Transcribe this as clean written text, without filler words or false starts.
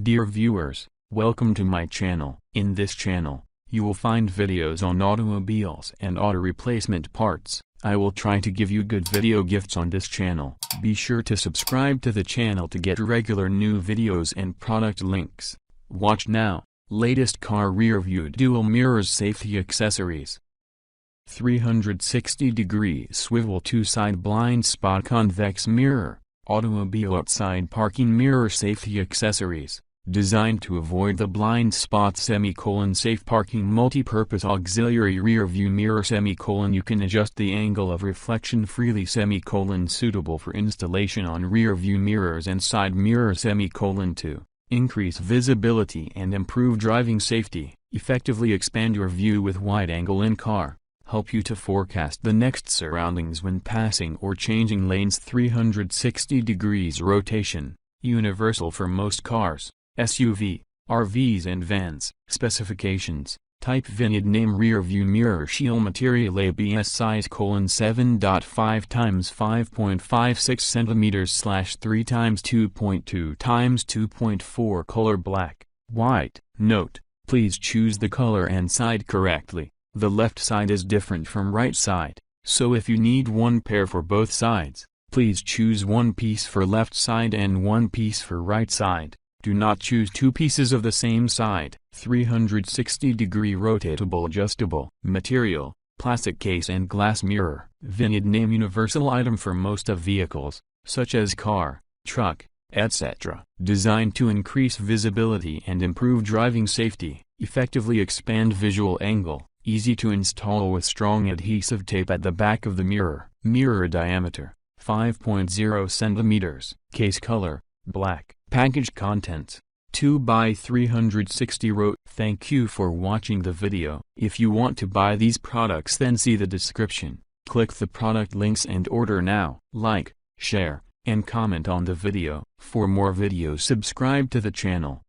Dear viewers, welcome to my channel. In this channel, you will find videos on automobiles and auto replacement parts. I will try to give you good video gifts on this channel. Be sure to subscribe to the channel to get regular new videos and product links. Watch now. Latest car rear view dual mirrors safety accessories. 360-degree swivel two-side blind spot convex mirror. Automobile outside parking mirror safety accessories, designed to avoid the blind spot safe parking multi-purpose auxiliary rear view mirror you can adjust the angle of reflection freely suitable for installation on rear view mirrors and side mirrors to increase visibility and improve driving safety, effectively expand your view with wide angle in car. Help you to forecast the next surroundings when passing or changing lanes. 360 degrees rotation, universal for most cars, SUV, RVs and vans. Specifications: type vignette name rear view mirror shield material ABS size 7.5 x 5.56 cm / 3 x 2.2 x 2.4 color black, white. Note: please choose the color and side correctly. The left side is different from right side, so if you need one pair for both sides, please choose one piece for left side and one piece for right side. Do not choose two pieces of the same side. 360-degree rotatable adjustable material, plastic case and glass mirror. Vignette name universal item for most of vehicles, such as car, truck, etc. Designed to increase visibility and improve driving safety, effectively expand visual angle. Easy to install with strong adhesive tape at the back of the mirror. Mirror diameter, 5.0 cm. Case color, black. Package contents, 2x360 wrote. Thank you for watching the video. If you want to buy these products, then see the description. Click the product links and order now. Like, share, and comment on the video. For more videos, subscribe to the channel.